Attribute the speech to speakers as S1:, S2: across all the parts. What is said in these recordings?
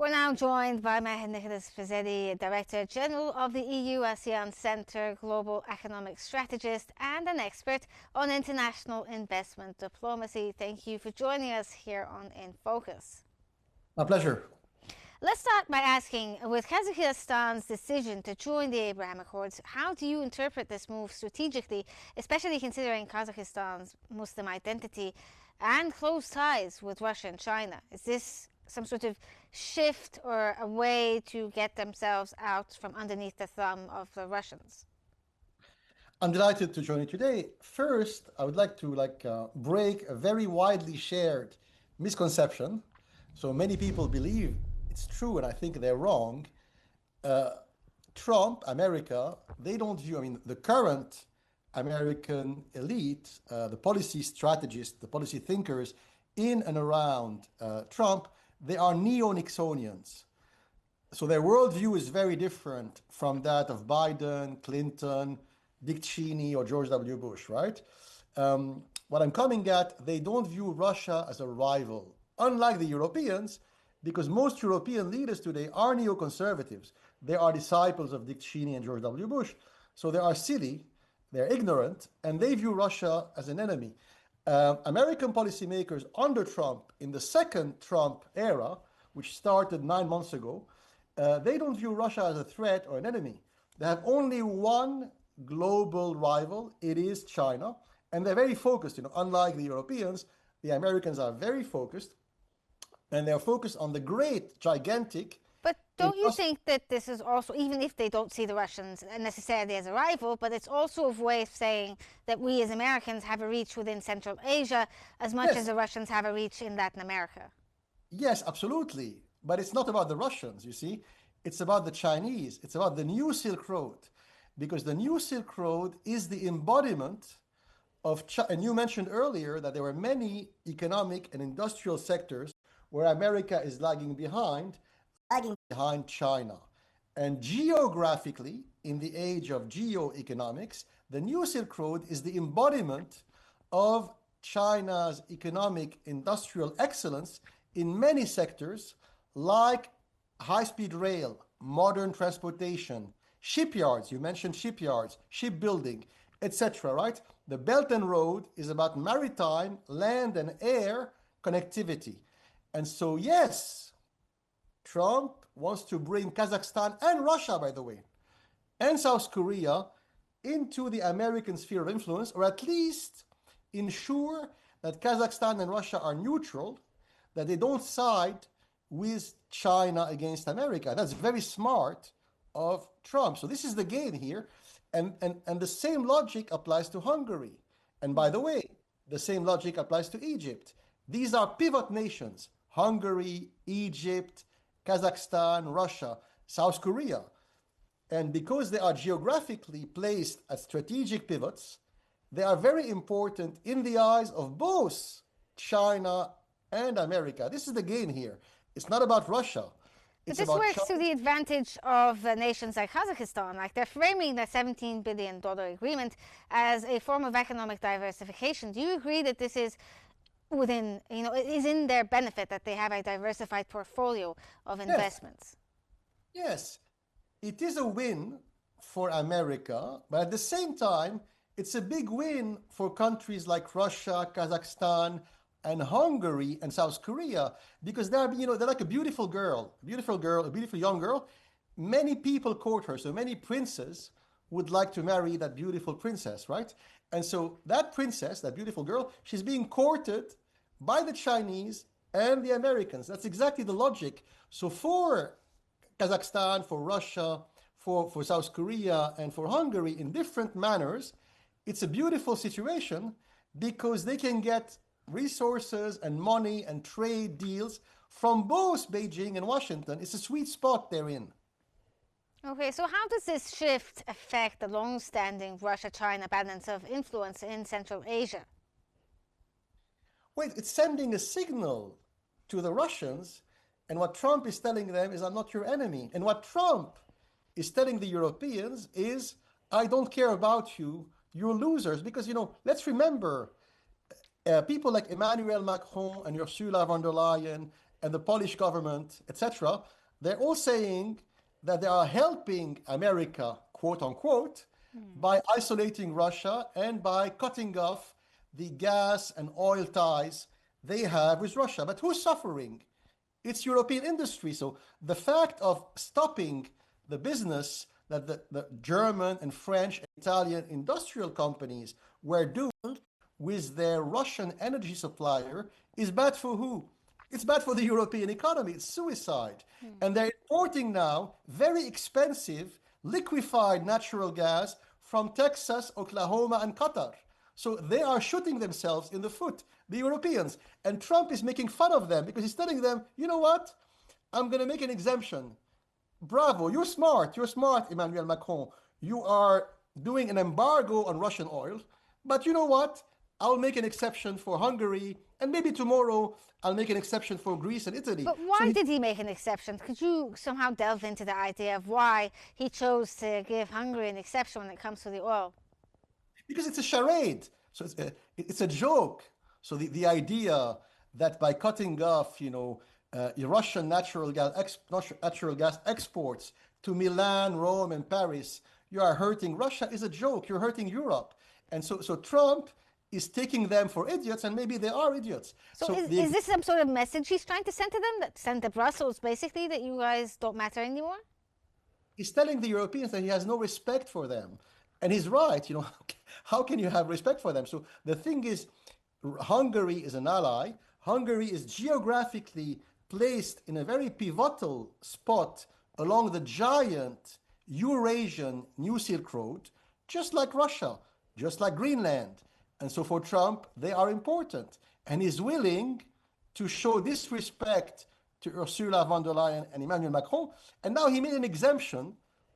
S1: We're now joined by Maher Nicolas Firzli, Director General of the EU-ASEAN Center, global economic strategist and an expert on international investment diplomacy. Thank you for joining us here on In Focus.
S2: My pleasure.
S1: Let's start by asking, with Kazakhstan's decision to join the Abraham Accords, how do you interpret this move strategically, especially considering Kazakhstan's Muslim identity and close ties with Russia and China? Is this some sort of shift or a way to get themselves out from underneath the thumb of the Russians?
S2: I'm delighted to join you today. First, I would like to break a very widely shared misconception. So many people believe it's true, and I think they're wrong. Trump, America, they don't view, the current American elite, the policy strategists, the policy thinkers in and around Trump, they are neo-Nixonians. So their worldview is very different from that of Biden, Clinton, Dick Cheney, or George W. Bush, right? What I'm coming at, they don't view Russia as a rival, unlike the Europeans, because most European leaders today are neoconservatives. They are disciples of Dick Cheney and George W. Bush. So they are silly, they're ignorant, and they view Russia as an enemy. American policymakers under Trump, in the second Trump era, which started 9 months ago, they don't view Russia as a threat or an enemy. They have only one global rival, it is China, and they're very focused. Unlike the Europeans, the Americans are very focused, and they're focused on the great, gigantic.
S1: But don't you think that this is also, even if they don't see the Russians necessarily as a rival, but it's also a way of saying that we as Americans have a reach within Central Asia as much as the Russians have a reach in Latin America?
S2: Yes, absolutely. But it's not about the Russians, you see. It's about the Chinese. It's about the new Silk Road. Because the new Silk Road is the embodiment of, and you mentioned earlier that there were many economic and industrial sectors where America is lagging behind China. And geographically, in the age of geoeconomics, the new Silk Road is the embodiment of China's economic industrial excellence in many sectors, like high-speed rail, modern transportation, shipyards, you mentioned shipyards, shipbuilding, etc., right? The Belt and Road is about maritime, land and air connectivity. And so, yes, Trump wants to bring Kazakhstan and Russia, by the way, and South Korea into the American sphere of influence, or at least ensure that Kazakhstan and Russia are neutral, that they don't side with China against America. That's very smart of Trump. So this is the game here. And the same logic applies to Hungary. And by the way, the same logic applies to Egypt. These are pivot nations: Hungary, Egypt, Kazakhstan, Russia, South Korea. And because they are geographically placed at strategic pivots, they are very important in the eyes of both China and America. This is the game here. It's not about Russia.
S1: But this works to the advantage of nations like Kazakhstan. Like, they're framing the $17 billion agreement as a form of economic diversification. Do you agree that this is within, it is in their benefit that they have a diversified portfolio of investments?
S2: Yes, it is a win for America, but at the same time, it's a big win for countries like Russia, Kazakhstan, and Hungary and South Korea, because they're like a beautiful young girl. Many people court her, so many princes would like to marry that beautiful princess, right? And so that princess, that beautiful girl, she's being courted by the Chinese and the Americans. That's exactly the logic. So for Kazakhstan, for Russia, for South Korea, and for Hungary, in different manners, it's a beautiful situation because they can get resources and money and trade deals from both Beijing and Washington. It's a sweet spot they're in.
S1: Okay, so how does this shift affect the long-standing Russia-China balance of influence in Central Asia?
S2: Wait, it's sending a signal to the Russians, and what Trump is telling them is, I'm not your enemy. And what Trump is telling the Europeans is, I don't care about you, you're losers. Because, let's remember, people like Emmanuel Macron and Ursula von der Leyen and the Polish government, etc., they're all saying that they are helping America, quote unquote, by isolating Russia and by cutting off the gas and oil ties they have with Russia. But who's suffering? It's European industry. So the fact of stopping the business that the German and French and Italian industrial companies were doing with their Russian energy supplier is bad for who? It's bad for the European economy. It's suicide. And they're importing now very expensive liquefied natural gas from Texas, Oklahoma, and Qatar. So they are shooting themselves in the foot, the Europeans. And Trump is making fun of them because he's telling them, you know what? I'm going to make an exemption. Bravo, you're smart. You're smart, Emmanuel Macron. You are doing an embargo on Russian oil. But you know what? I'll make an exception for Hungary, and maybe tomorrow I'll make an exception for Greece and Italy.
S1: But why did he make an exception? Could you somehow delve into the idea of why he chose to give Hungary an exception when it comes to the oil?
S2: Because it's a charade. So it's a joke. So the idea that by cutting off, Russian natural gas exports to Milan, Rome, and Paris, you are hurting Russia is a joke. You're hurting Europe. And so Trump is taking them for idiots, and maybe they are idiots.
S1: So is this some sort of message he's trying to send to them, that send to Brussels, basically, that you guys don't matter anymore?
S2: He's telling the Europeans that he has no respect for them. And he's right. How can you have respect for them? So the thing is, Hungary is an ally. Hungary is geographically placed in a very pivotal spot along the giant Eurasian New Silk Road, just like Russia, just like Greenland. And so for Trump, they are important. And he's willing to show disrespect to Ursula von der Leyen and Emmanuel Macron. And now he made an exemption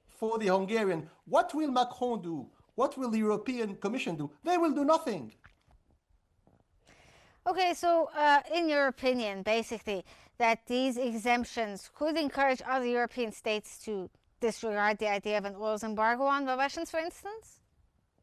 S2: for the Hungarian. What will Macron do? What will the European Commission do? They will do nothing.
S1: Okay, so in your opinion, basically, that these exemptions could encourage other European states to disregard the idea of an oil embargo on the Russians, for instance?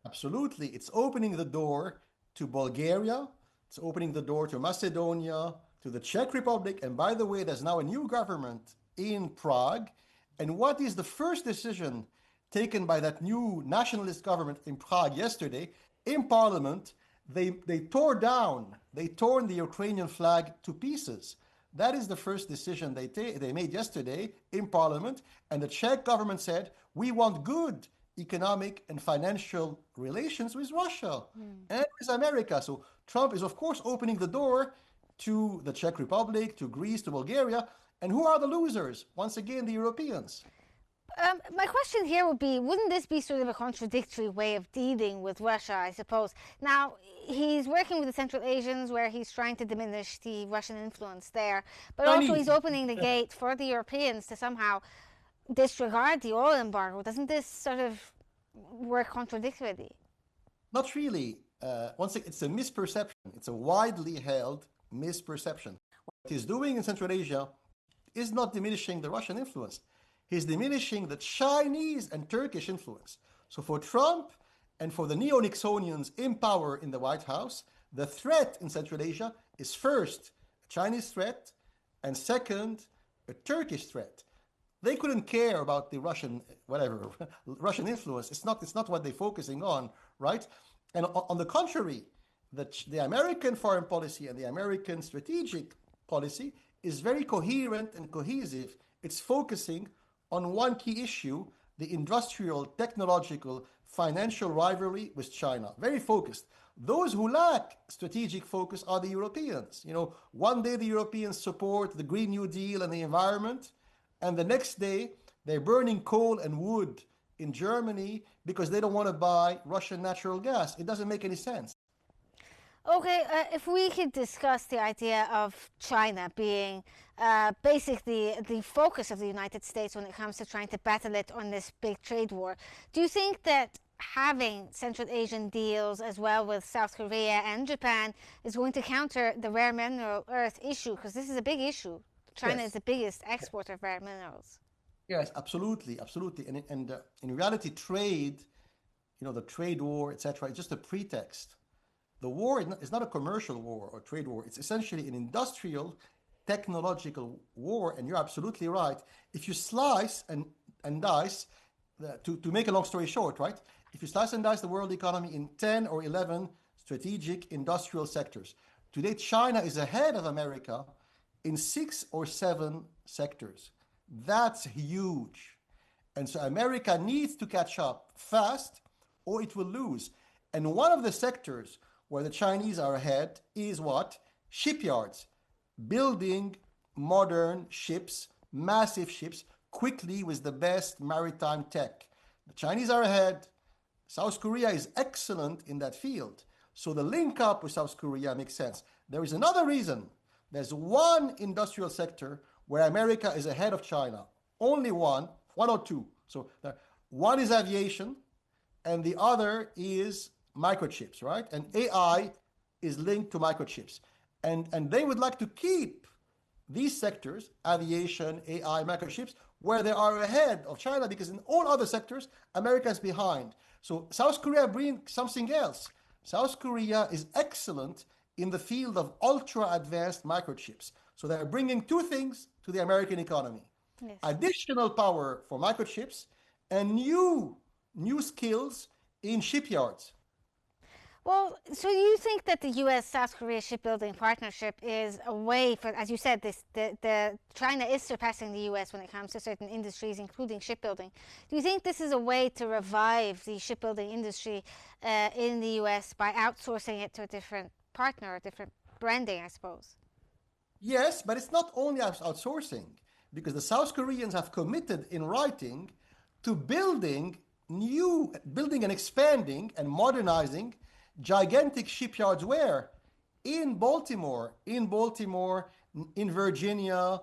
S2: Absolutely. It's opening the door to Bulgaria. It's opening the door to Macedonia, to the Czech Republic. And by the way, there's now a new government in Prague. And what is the first decision taken by that new nationalist government in Prague yesterday? In parliament, they tore the Ukrainian flag to pieces. That is the first decision they made yesterday in parliament. And the Czech government said, we want good economic and financial relations with Russia and with America. So Trump is, of course, opening the door to the Czech Republic, to Greece, to Bulgaria. And who are the losers? Once again, the Europeans.
S1: My question here would be, wouldn't this be sort of a contradictory way of dealing with Russia, I suppose? Now, he's working with the Central Asians where he's trying to diminish the Russian influence there, but also he's opening the gate for the Europeans to somehow disregard the oil embargo. Doesn't this sort of work contradictorily?
S2: Not really. Once again, it's a misperception. It's a widely held misperception. What he's doing in Central Asia is not diminishing the Russian influence. He's diminishing the Chinese and Turkish influence. So for Trump and for the neo-Nixonians in power in the White House, the threat in Central Asia is first a Chinese threat and second a Turkish threat. They couldn't care about the Russian influence. It's not what they're focusing on, right? And on the contrary, the American foreign policy and the American strategic policy is very coherent and cohesive. It's focusing on one key issue, the industrial, technological, financial rivalry with China. Very focused. Those who lack strategic focus are the Europeans. One day the Europeans support the Green New Deal and the environment, and the next day, they're burning coal and wood in Germany because they don't want to buy Russian natural gas. It doesn't make any sense.
S1: Okay, if we could discuss the idea of China being basically the focus of the United States when it comes to trying to battle it on this big trade war. Do you think that having Central Asian deals as well with South Korea and Japan is going to counter the rare mineral earth issue? Because this is a big issue. China is the biggest exporter of rare minerals.
S2: Yes, absolutely. And in reality, trade, the trade war, etc., is just a pretext. The war is not a commercial war or trade war. It's essentially an industrial technological war, and you're absolutely right. If you slice and dice, to make a long story short, right? If you slice and dice the world economy in 10 or 11 strategic industrial sectors, today China is ahead of America in 6 or 7 sectors. That's huge. And so America needs to catch up fast or it will lose. And one of the sectors where the Chinese are ahead is what? Shipyards. Building modern ships, massive ships, quickly with the best maritime tech. The Chinese are ahead. South Korea is excellent in that field. So the link up with South Korea makes sense. There is another reason. There's one industrial sector where America is ahead of China. Only one or two. So one is aviation and the other is microchips, right? And AI is linked to microchips. And they would like to keep these sectors, aviation, AI, microchips, where they are ahead of China, because in all other sectors, America is behind. So South Korea brings something else. South Korea is excellent in the field of ultra-advanced microchips. So they're bringing two things to the American economy. Yes. Additional power for microchips and new skills in shipyards.
S1: Well, so you think that the U.S.-South Korea shipbuilding partnership is a way for, as you said, the China is surpassing the U.S. when it comes to certain industries, including shipbuilding. Do you think this is a way to revive the shipbuilding industry in the U.S. by outsourcing it to a different partner, a different branding, I suppose?
S2: Yes, but it's not only outsourcing, because the South Koreans have committed in writing to building and expanding and modernizing gigantic shipyards where? In Baltimore, in Virginia,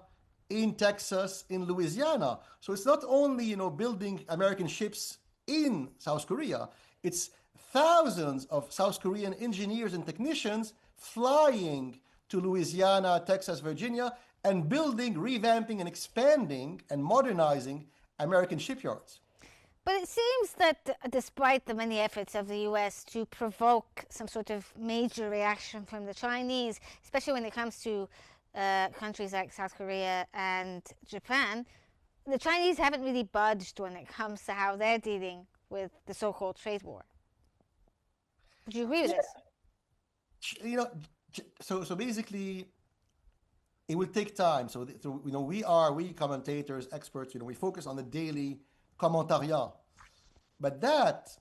S2: in Texas, in Louisiana. So it's not only, building American ships in South Korea, it's thousands of South Korean engineers and technicians flying to Louisiana, Texas, Virginia, and building, revamping, and expanding and modernizing American shipyards.
S1: But it seems that despite the many efforts of the U.S. to provoke some sort of major reaction from the Chinese, especially when it comes to countries like South Korea and Japan, the Chinese haven't really budged when it comes to how they're dealing with the so-called trade war. Would you agree with this?
S2: So basically, it will take time. So we commentators, experts, we focus on the daily commentariat. But that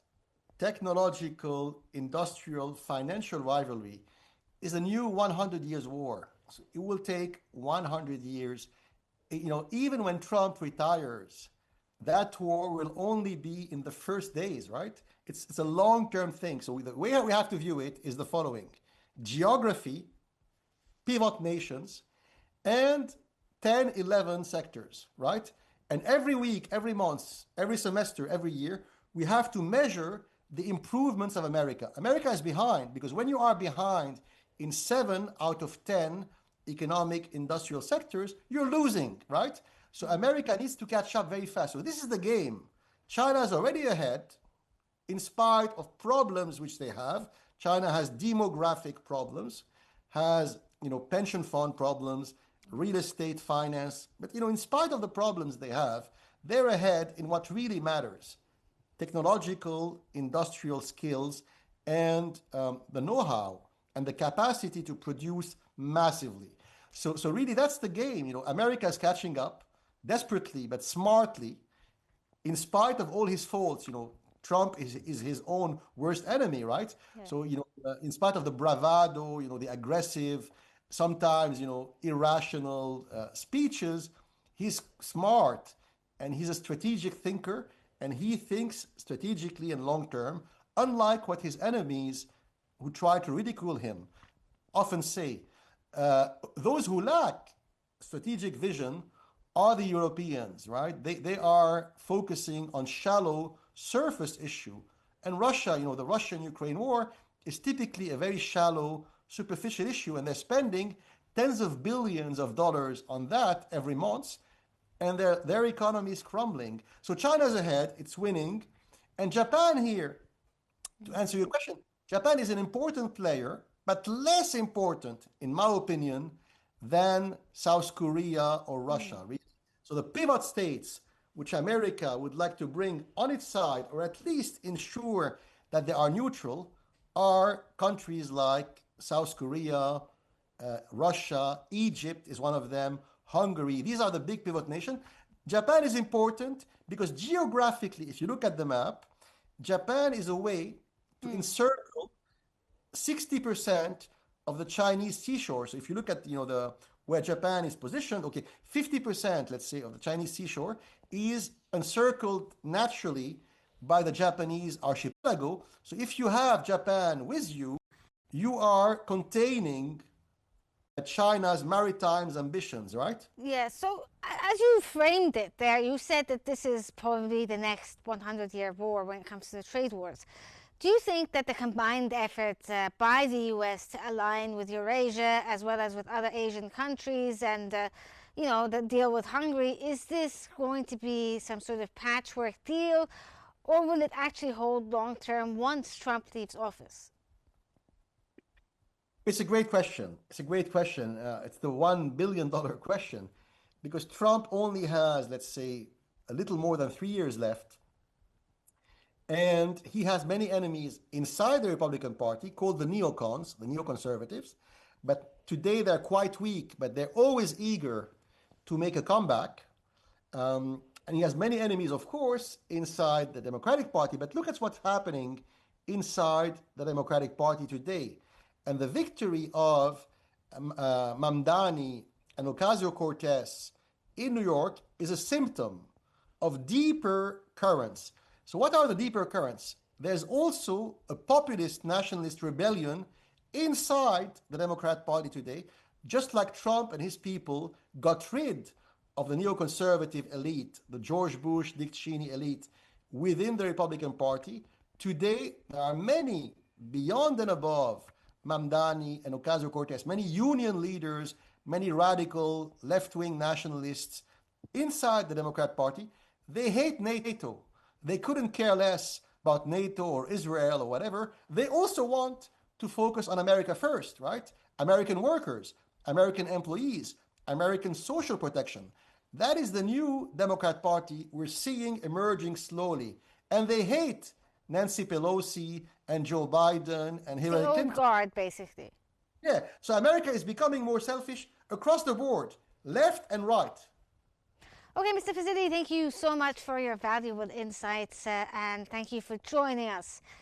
S2: technological, industrial, financial rivalry is a new 100 years war. So it will take 100 years. Even when Trump retires, that war will only be in the first days, right? It's a long-term thing. So the way we have to view it is the following: geography, pivot nations, and 10, 11 sectors, right? And every week, every month, every semester, every year, we have to measure the improvements of America. America is behind because when you are behind in 7 out of 10 economic industrial sectors, you're losing, right? So America needs to catch up very fast. So this is the game. China is already ahead in spite of problems which they have. China has demographic problems, has pension fund problems, real estate finance. But in spite of the problems they have, they're ahead in what really matters: technological, industrial skills, and the know-how and the capacity to produce massively. So really that's the game. America is catching up desperately but smartly, in spite of all his faults. Trump is his own worst enemy, right? Yeah. So in spite of the bravado, the aggressive, sometimes irrational speeches, he's smart and he's a strategic thinker, and he thinks strategically and long term, unlike what his enemies who try to ridicule him often say. Those who lack strategic vision are the Europeans, right? They are focusing on shallow surface issue. And Russia, the Russian-Ukraine war is typically a very shallow, superficial issue, and they're spending tens of billions of dollars on that every month, and their economy is crumbling. So China's ahead, it's winning. And Japan here, to answer your question, Japan is an important player, but less important, in my opinion, than South Korea or Russia. So the pivot states which America would like to bring on its side, or at least ensure that they are neutral, are countries like South Korea, Russia, Egypt is one of them, Hungary. These are the big pivot nations. Japan is important because geographically, if you look at the map, Japan is a way to encircle 60% of the Chinese seashore. So if you look at the where Japan is positioned, okay, 50%, let's say, of the Chinese seashore is encircled naturally by the Japanese archipelago. So if you have Japan with you, you are containing China's maritime ambitions, right?
S1: Yeah, so as you framed it there, you said that this is probably the next 100-year war when it comes to the trade wars. Do you think that the combined effort by the US to align with Eurasia as well as with other Asian countries and, the deal with Hungary, is this going to be some sort of patchwork deal, or will it actually hold long term once Trump leaves office?
S2: It's a great question. It's a great question. It's the $1 billion question because Trump only has, let's say, a little more than 3 years left. And he has many enemies inside the Republican Party called the neocons, the neoconservatives. But today they're quite weak, but they're always eager to make a comeback. And he has many enemies, of course, inside the Democratic Party. But look at what's happening inside the Democratic Party today. And the victory of Mamdani and Ocasio-Cortez in New York is a symptom of deeper currents. So what are the deeper currents? There's also a populist nationalist rebellion inside the Democrat Party today, just like Trump and his people got rid of the neoconservative elite, the George Bush, Dick Cheney elite within the Republican Party. Today, there are many beyond and above Mamdani and Ocasio-Cortez, many union leaders, many radical left-wing nationalists inside the Democrat Party. They hate NATO. They couldn't care less about NATO or Israel or whatever. They also want to focus on America first, right? American workers, American employees, American social protection. That is the new Democrat Party we're seeing emerging slowly. And they hate Nancy Pelosi and Joe Biden and Hillary
S1: The old
S2: Clinton.
S1: guard, basically.
S2: Yeah, so America is becoming more selfish across the board, left and right.
S1: Okay, Mr. Firzli, thank you so much for your valuable insights and thank you for joining us